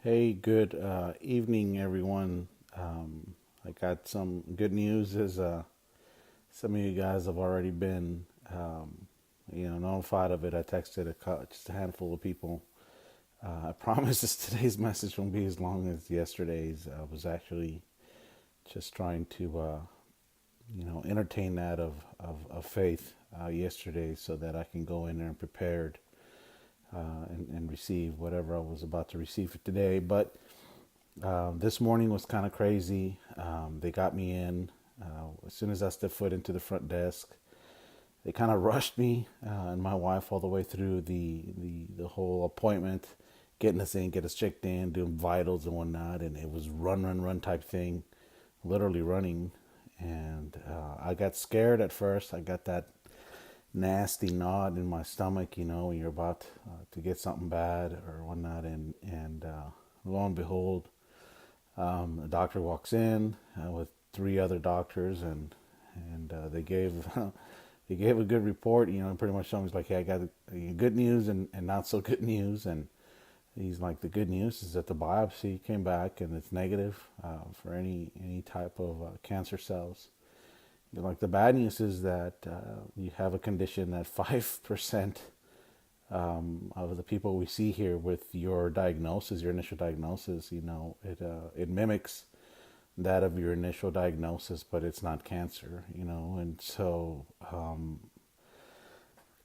Hey, good evening, everyone. I got some good news. As some of you guys have already been, notified of it. I texted just a handful of people. I promise today's message won't be as long as yesterday's. I was actually just trying to, entertain that of faith yesterday, so that I can go in there and prepared and receive whatever I was about to receive for today. But this morning was kind of crazy. They got me in as soon as I stepped foot into the front desk. They kind of rushed me and my wife all the way through the whole appointment, getting us in, get us checked in, doing vitals and whatnot. And it was run, run, run type thing, literally running. And I got scared at first. I got that nasty knot in my stomach, when you're about to get something bad or whatnot. And lo and behold, the doctor walks in with three other doctors, and they gave they gave a good report. Pretty much told me, like, hey, I got good news and not so good news. And he's like, the good news is that the biopsy came back and it's negative for any type of cancer cells. Like, the bad news is that you have a condition that 5% of the people we see here with your diagnosis, your initial diagnosis, it mimics that of your initial diagnosis, but it's not cancer, and so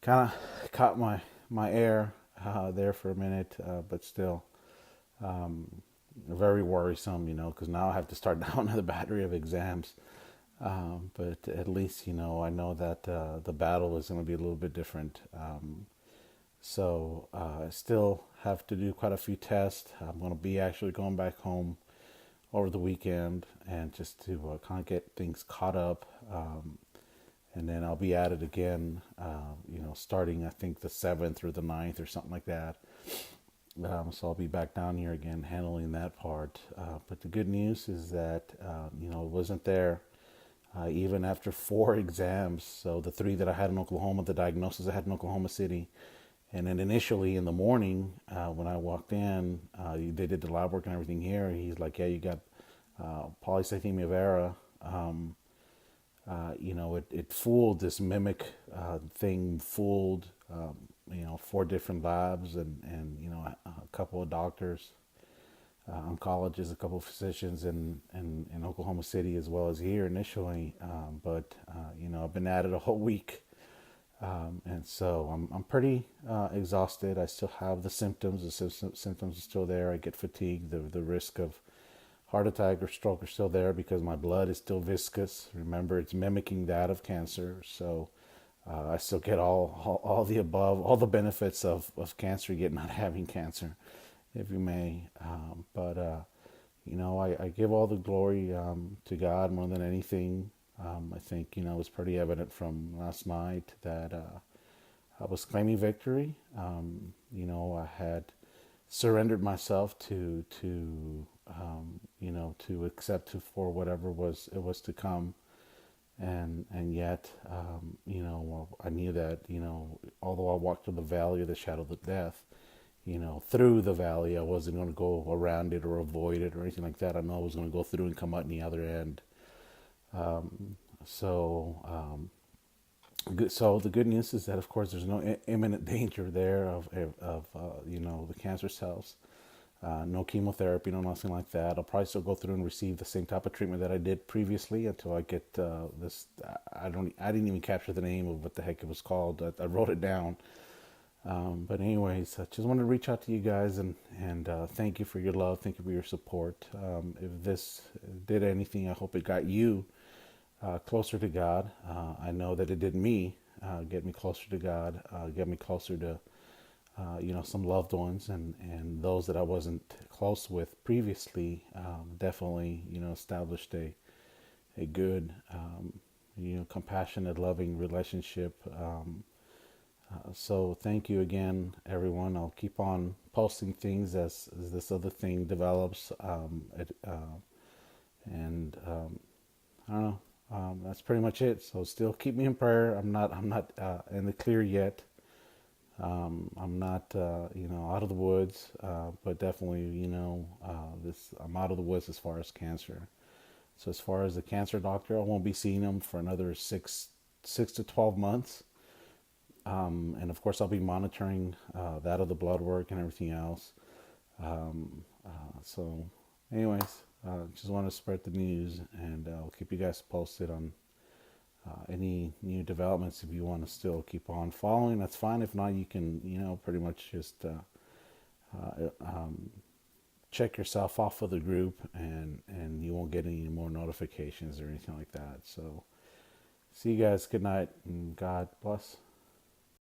kind of caught my air there for a minute, but still very worrisome, because now I have to start down another battery of exams. But at least, I know that the battle is going to be a little bit different. So I still have to do quite a few tests. I'm going to be actually going back home over the weekend and just to kind of get things caught up. And then I'll be at it again, starting, I think, the 7th or the 9th or something like that. So I'll be back down here again handling that part. But the good news is that, it wasn't there even after 4 exams. So the 3 that I had in Oklahoma, the diagnosis I had in Oklahoma City. And then initially in the morning, when I walked in, they did the lab work and everything here. He's like, yeah, you got polycythemia vera. It fooled this mimic thing, fooled, 4 different labs and a couple of doctors, oncologists, a couple of physicians in Oklahoma City as well as here initially. But I've been at it a whole week. And so I'm pretty exhausted. I still have the symptoms. The symptoms are still there. I get fatigued. The risk of heart attack or stroke are still there because my blood is still viscous. Remember, it's mimicking that of cancer. So I still get all the above, all the benefits of cancer, yet not having cancer, if you may. I give all the glory to God more than anything. I think, it was pretty evident from last night that I was claiming victory. I had surrendered myself to accept for whatever was to come. And yet, I knew that, although I walked through the valley of the shadow of death, through the valley, I wasn't going to go around it or avoid it or anything like that. I know I was going to go through and come out on the other end. So the good news is that, of course, there's no imminent danger there of the cancer cells. No chemotherapy, no nothing like that. I'll probably still go through and receive the same type of treatment that I did previously until I get this. I didn't even capture the name of what the heck it was called. I wrote it down. But anyways, I just wanted to reach out to you guys and thank you for your love. Thank you for your support. If this did anything, I hope it got you closer to God. I know that it did me get me closer to God, get me closer to some loved ones and those that I wasn't close with previously. Definitely, established a good, compassionate, loving relationship. So thank you again, everyone. I'll keep on posting things as this other thing develops. And I don't know. That's pretty much it. So still keep me in prayer. I'm not in the clear yet. I'm not, out of the woods, but definitely, this I'm out of the woods as far as cancer. So as far as the cancer doctor, I won't be seeing him for another six to 12 months. And of course, I'll be monitoring that of the blood work and everything else. So, anyways, just want to spread the news, and I'll keep you guys posted on any new developments. If you want to still keep on following, that's fine. If not, you can, pretty much just check yourself off of the group, and you won't get any more notifications or anything like that. So, see you guys. Good night, and God bless.